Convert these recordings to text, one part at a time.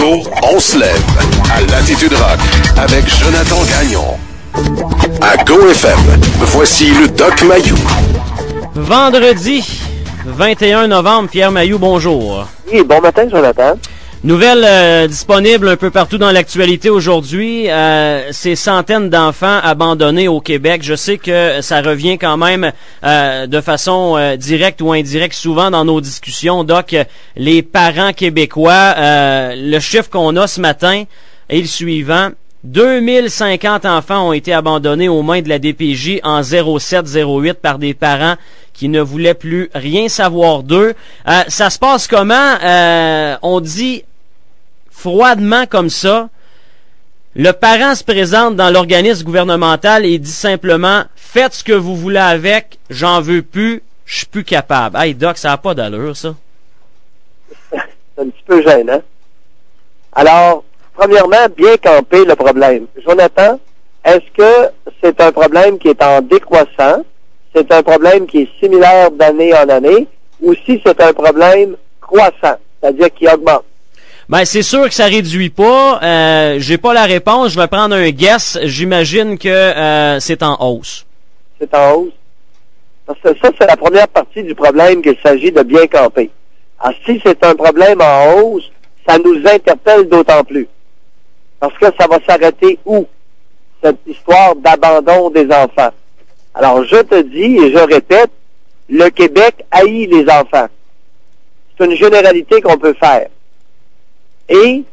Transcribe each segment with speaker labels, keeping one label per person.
Speaker 1: show, on se lève à Latitude Rock avec Jonathan Gagnon. À GoFM, voici le Doc Mayou.
Speaker 2: Vendredi 21 novembre, Pierre Mayou, bonjour.
Speaker 3: Oui, bon matin, Jonathan.
Speaker 2: Nouvelle disponible un peu partout dans l'actualité aujourd'hui. Ces centaines d'enfants abandonnés au Québec. Je sais que ça revient quand même de façon directe ou indirecte souvent dans nos discussions. Doc, les parents québécois, le chiffre qu'on a ce matin est le suivant. 2050 enfants ont été abandonnés aux mains de la DPJ en 07-08 par des parents qui ne voulaient plus rien savoir d'eux. Ça se passe comment? On dit froidement comme ça. Le parent se présente dans l'organisme gouvernemental et dit simplement « Faites ce que vous voulez avec, j'en veux plus, je suis plus capable. » Hey Doc, ça n'a pas d'allure, ça.
Speaker 3: C'est un petit peu gênant. Alors, premièrement, bien camper le problème. Jonathan, est-ce que c'est un problème qui est en décroissant? C'est un problème qui est similaire d'année en année? Ou si c'est un problème croissant, c'est-à-dire qui augmente?
Speaker 2: Ben, c'est sûr que ça réduit pas. J'ai pas la réponse. Je vais prendre un guess. J'imagine que c'est en hausse. C'est en hausse?
Speaker 3: Parce que ça, c'est la première partie du problème qu'il s'agit de bien camper. Alors, si c'est un problème en hausse, ça nous interpelle d'autant plus. Parce que ça va s'arrêter où? Cette histoire d'abandon des enfants. Alors, je te dis et je répète, le Québec haït les enfants. C'est une généralité qu'on peut faire. Et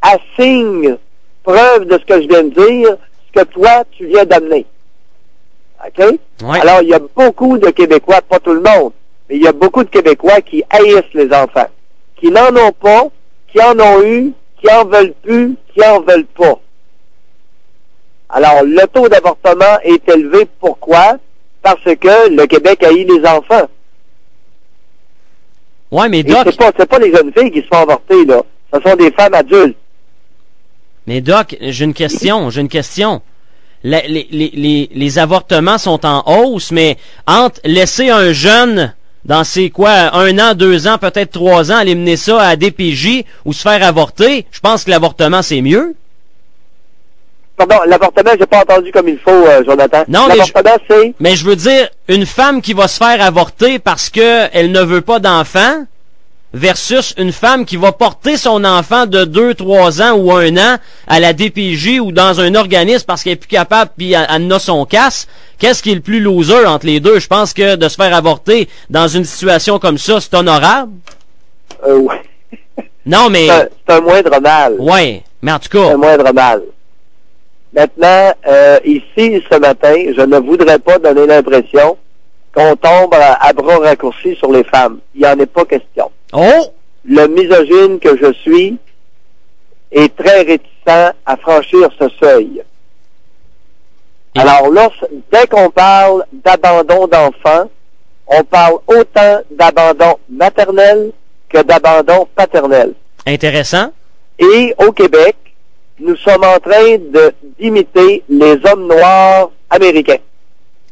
Speaker 3: assigne preuve de ce que je viens de dire, ce que toi, tu viens d'amener. OK?
Speaker 2: Ouais.
Speaker 3: Alors, il y a beaucoup de Québécois, pas tout le monde, mais il y a beaucoup de Québécois qui haïssent les enfants, qui n'en ont pas, qui en ont eu, qui en veulent plus, qui en veulent pas. Alors, le taux d'avortement est élevé. Pourquoi? Parce que le Québec haït les enfants.
Speaker 2: Ouais, mais Doc...
Speaker 3: C'est pas les jeunes filles qui se font avorter, là. Ce sont des femmes adultes.
Speaker 2: Mais Doc, j'ai une question. Les avortements sont en hausse, mais entre laisser un jeune dans ses 1 an, 2 ans, peut-être 3 ans, aller mener ça à DPJ ou se faire avorter, je pense que l'avortement, c'est mieux.
Speaker 3: Pardon, l'avortement, j'ai pas entendu comme il faut, Jonathan.
Speaker 2: Non,
Speaker 3: l'avortement, c'est...
Speaker 2: Mais je veux dire, une femme qui va se faire avorter parce que elle ne veut pas d'enfant, versus une femme qui va porter son enfant de 2, 3 ans ou 1 an à la DPJ ou dans un organisme parce qu'elle est plus capable puis elle en a son casse. Qu'est-ce qui est le plus loser entre les deux? Je pense que de se faire avorter dans une situation comme ça, c'est honorable.
Speaker 3: Oui.
Speaker 2: Non, mais...
Speaker 3: C'est un moindre mal.
Speaker 2: Oui, mais en tout cas...
Speaker 3: C'est un moindre mal. Maintenant, ici, ce matin, je ne voudrais pas donner l'impression qu'on tombe à bras raccourcis sur les femmes. Il n'y en est pas question.
Speaker 2: Oh!
Speaker 3: Le misogyne que je suis est très réticent à franchir ce seuil. Et... Alors là, dès qu'on parle d'abandon d'enfants, on parle autant d'abandon maternel que d'abandon paternel.
Speaker 2: Intéressant.
Speaker 3: Et au Québec, nous sommes en train d'imiter les hommes noirs américains.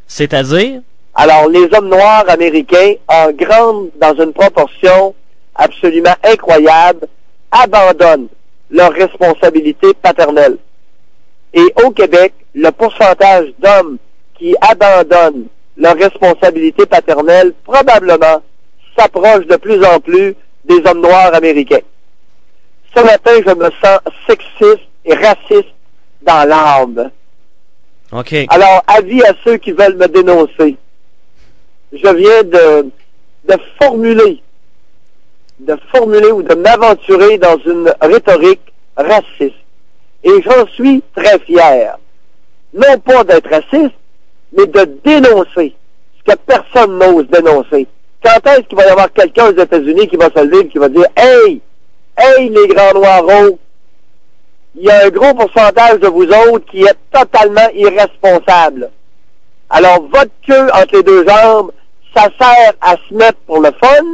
Speaker 2: C'est-à-dire?
Speaker 3: Alors, les hommes noirs américains, dans une proportion absolument incroyable, abandonnent leur responsabilité paternelle. Et au Québec, le pourcentage d'hommes qui abandonnent leur responsabilité paternelle probablement s'approche de plus en plus des hommes noirs américains. Ce matin, je me sens sexiste et raciste dans l'âme.
Speaker 2: OK.
Speaker 3: Alors, avis à ceux qui veulent me dénoncer. Je viens de formuler ou de m'aventurer dans une rhétorique raciste. Et j'en suis très fier. Non pas d'être raciste, mais de dénoncer ce que personne n'ose dénoncer. Quand est-ce qu'il va y avoir quelqu'un aux États-Unis qui va se lever et qui va dire « Hey, les grands noirs, il y a un gros pourcentage de vous autres qui est totalement irresponsable. Alors, votre queue entre les deux jambes, ça sert à se mettre pour le fun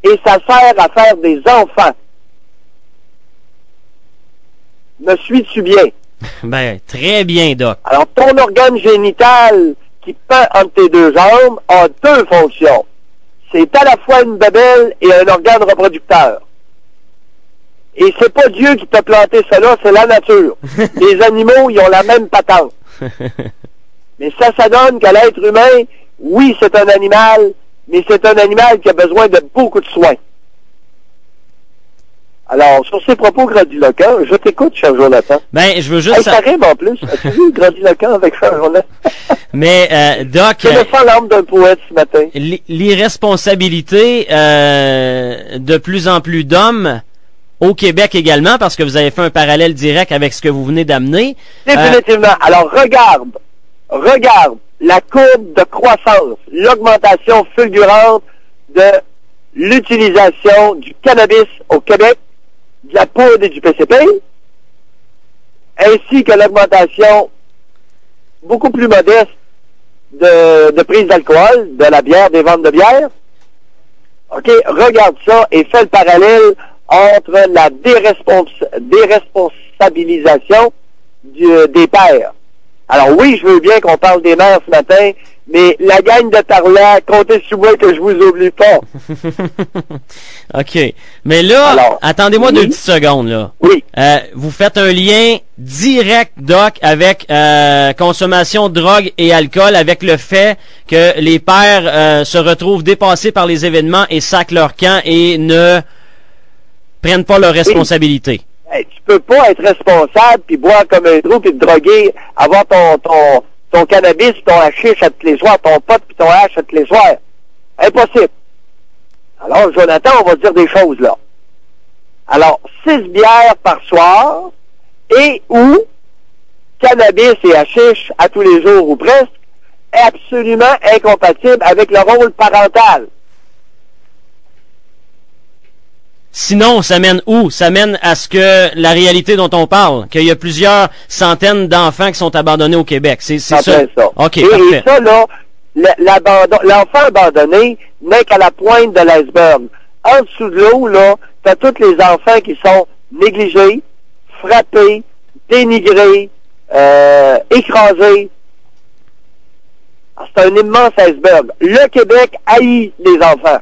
Speaker 3: et ça sert à faire des enfants. » Me suis-tu bien?
Speaker 2: Ben, très bien, Doc.
Speaker 3: Alors, ton organe génital qui pend entre tes deux jambes a deux fonctions. C'est à la fois une bébelle et un organe reproducteur. Et c'est pas Dieu qui t'a planté cela, c'est la nature. Les animaux, ils ont la même patente. Mais ça donne qu'à l'être humain, oui, c'est un animal, mais c'est un animal qui a besoin de beaucoup de soins. Alors, sur ces propos grandiloquents, je t'écoute, cher Jonathan.
Speaker 2: Ben, je veux juste...
Speaker 3: Ça rime en plus. As-tu vu grandiloquent avec ça, Jonathan?
Speaker 2: Mais, Doc...
Speaker 3: Je me sens l'âme d'un poète ce matin.
Speaker 2: L'irresponsabilité de plus en plus d'hommes au Québec également, parce que vous avez fait un parallèle direct avec ce que vous venez d'amener.
Speaker 3: Définitivement. Alors, regarde la courbe de croissance, l'augmentation fulgurante de l'utilisation du cannabis au Québec, de la poudre et du PCP, ainsi que l'augmentation beaucoup plus modeste de prise d'alcool, de la bière, des ventes de bière. OK, regarde ça et fais le parallèle entre la déresponsabilisation des pères. Alors oui, je veux bien qu'on parle des mères ce matin, mais la gang de Tarlac, comptez sur moi que je vous oublie pas.
Speaker 2: OK. Mais là, alors, attendez-moi 2 petites secondes, là.
Speaker 3: Oui.
Speaker 2: Vous faites un lien direct, Doc, avec consommation de drogue et alcool, avec le fait que les pères se retrouvent dépassés par les événements et sacent leur camp et ne prennent pas leurs responsabilités.
Speaker 3: Hey, tu peux pas être responsable puis boire comme un trou puis te droguer, avoir ton cannabis puis ton hashish à tous les soirs, ton pot puis ton hash à tous les soirs. Impossible. Alors, Jonathan, on va dire des choses, là. Alors, 6 bières par soir et ou cannabis et hashish à tous les jours ou presque est absolument incompatible avec le rôle parental.
Speaker 2: Sinon, ça mène où? Ça mène à ce que la réalité dont on parle, qu'il y a plusieurs centaines d'enfants qui sont abandonnés au Québec. C'est ça. OK, parfait.
Speaker 3: Et ça, là, l'enfant abandonné n'est qu'à la pointe de l'iceberg. En dessous de l'eau, là, t'as tous les enfants qui sont négligés, frappés, dénigrés, écrasés. C'est un immense iceberg. Le Québec haït les enfants.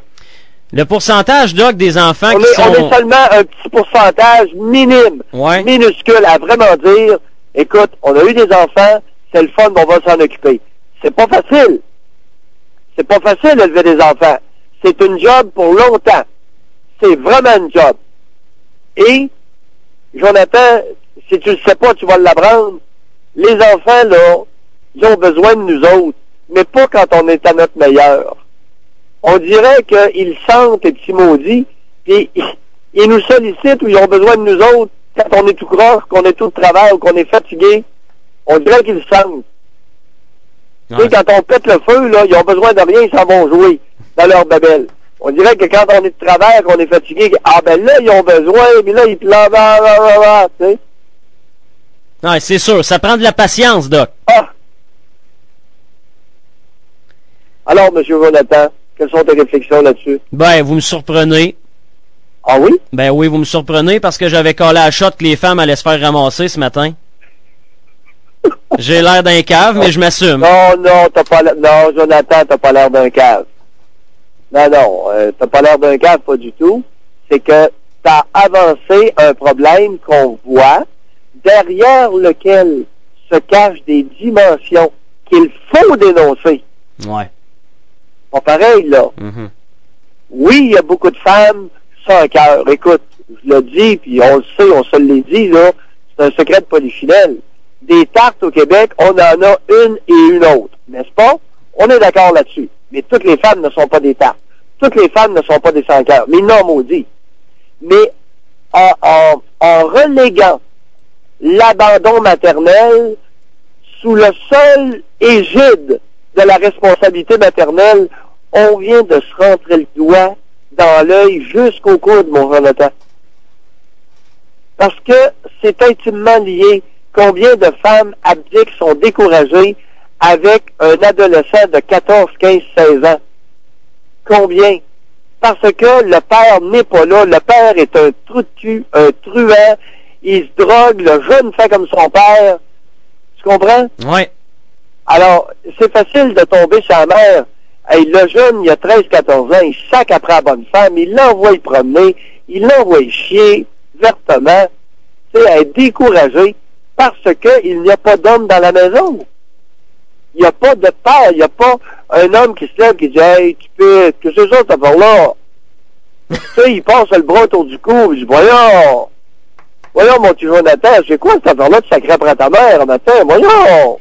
Speaker 2: Le pourcentage, Doc, des enfants
Speaker 3: on est seulement un petit pourcentage minime, minuscule, à vraiment dire, écoute, on a eu des enfants, c'est le fun, on va s'en occuper. C'est pas facile. C'est pas facile d'élever des enfants. C'est une job pour longtemps. C'est vraiment une job. Et, Jonathan, si tu le sais pas, tu vas l'apprendre. Les enfants, là, ils ont besoin de nous autres, mais pas quand on est à notre meilleur. On dirait qu'ils sentent les petits maudits, puis ils nous sollicitent ou ils ont besoin de nous autres quand on est tout croche, qu'on est tout de travail ou qu'on est fatigué. On dirait qu'ils sentent. Tu sais, quand on pète le feu, là, ils ont besoin de rien, ils s'en vont jouer dans leur babelle. On dirait que quand on est de travail, qu'on est fatigué, ah ben là, ils ont besoin, puis là, ils pleurent, tu sais.
Speaker 2: Ouais, c'est sûr, ça prend de la patience, Doc.
Speaker 3: Ah! Alors, M. Jonathan, quelles sont tes réflexions là-dessus?
Speaker 2: Ben, vous me surprenez.
Speaker 3: Ah oui?
Speaker 2: Ben oui, vous me surprenez parce que j'avais collé à la shot que les femmes allaient se faire ramasser ce matin. J'ai l'air d'un cave, mais je m'assume.
Speaker 3: Non, Jonathan, t'as pas l'air d'un cave. Non, t'as pas l'air d'un cave, pas du tout. C'est que t'as avancé un problème qu'on voit, derrière lequel se cachent des dimensions qu'il faut dénoncer.
Speaker 2: Ouais.
Speaker 3: Pas pareil, là.
Speaker 2: Mm-hmm.
Speaker 3: Oui, il y a beaucoup de femmes sans cœur. Écoute, je le dis, puis on le sait, on se l'est dit, là, c'est un secret de polichinelle. Des tartes au Québec, on en a une et une autre, n'est-ce pas? On est d'accord là-dessus. Mais toutes les femmes ne sont pas des tartes. Toutes les femmes ne sont pas des sans-cœur. Mais non, maudit. Mais en reléguant l'abandon maternel sous le seul égide de la responsabilité maternelle, on vient de se rentrer le doigt dans l'œil jusqu'au coude, mon Jonathan. Parce que c'est intimement lié. Combien de femmes abdiques sont découragées avec un adolescent de 14, 15, 16 ans? Combien? Parce que le père n'est pas là. Le père est un trou de cul, un truand. Il se drogue. Le jeune fait comme son père. Tu comprends?
Speaker 2: Oui.
Speaker 3: Alors, c'est facile de tomber sur la mère. Hey, le jeune, il a 13, 14 ans, il sac après la bonne femme, il l'envoie promener, il l'envoie chier. vertement, à être découragé parce qu'il n'y a pas d'homme dans la maison. Il n'y a pas de père, il n'y a pas un homme qui se lève qui dit « Hey, tu peux, que c'est ça, cette affaire-là? » Tu sais, il passe le bras autour du cou, il dit « Voyons, mon petit Jonathan, c'est quoi cette affaire-là de sacrer après ta mère, matin? Voyons! »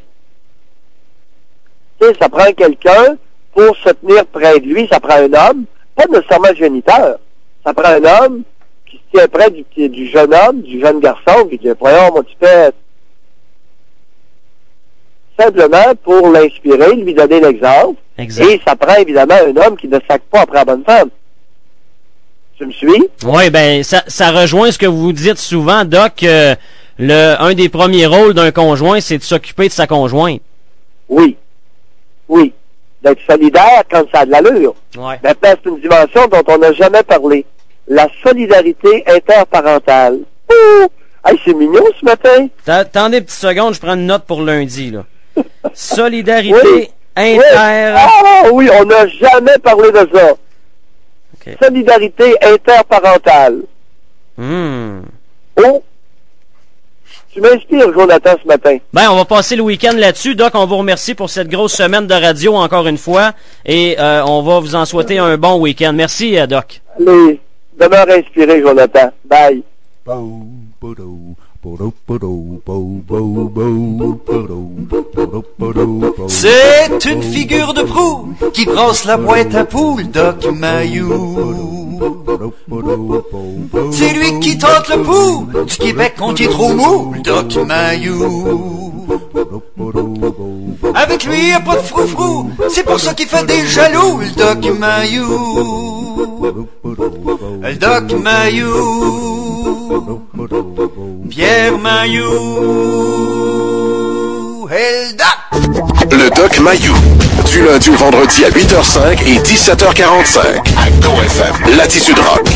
Speaker 3: Tu sais, ça prend quelqu'un pour se tenir près de lui, ça prend un homme, pas nécessairement le géniteur. Ça prend un homme qui se tient près du jeune homme, du jeune garçon, qui dit « Voyons, mon petit père. » Simplement pour l'inspirer, lui donner l'exemple.
Speaker 2: Exact.
Speaker 3: Et ça prend évidemment un homme qui ne sacre pas après la bonne femme. Tu me suis?
Speaker 2: Oui, ben ça rejoint ce que vous dites souvent, Doc. Un des premiers rôles d'un conjoint, c'est de s'occuper de sa conjointe.
Speaker 3: Oui. Oui. D'être solidaire quand ça a de l'allure.
Speaker 2: Ouais.
Speaker 3: Maintenant, c'est une dimension dont on n'a jamais parlé. La solidarité interparentale. Ouh! Hey, c'est mignon ce matin.
Speaker 2: Attendez une petite seconde, je prends une note pour lundi, là. Solidarité
Speaker 3: Oui.
Speaker 2: inter...
Speaker 3: Oui. Ah oui, on n'a jamais parlé de ça.
Speaker 2: Okay.
Speaker 3: Solidarité interparentale. Oh! Tu m'inspires, Jonathan, ce matin.
Speaker 2: Ben, on va passer le week-end là-dessus. Doc, on vous remercie pour cette grosse semaine de radio encore une fois. Et on va vous en souhaiter un bon week-end. Merci, Doc.
Speaker 3: Allez, demeure inspiré, Jonathan. Bye.
Speaker 4: C'est une figure de proue qui brasse la boîte à poules, Doc Mayou. C'est lui qui tente le pouls du Québec quand il est trop mou, Doc Mayou. Avec lui, y a pas de froufrou, c'est pour ça qu'il fait des jaloux, le Doc Mayou. Le Doc Mayou. Pierre Mayou. Et le Doc.
Speaker 1: Le Doc Mayou. Du lundi au vendredi à 8h05 et 17h45. À GoFM. Latitude Rock.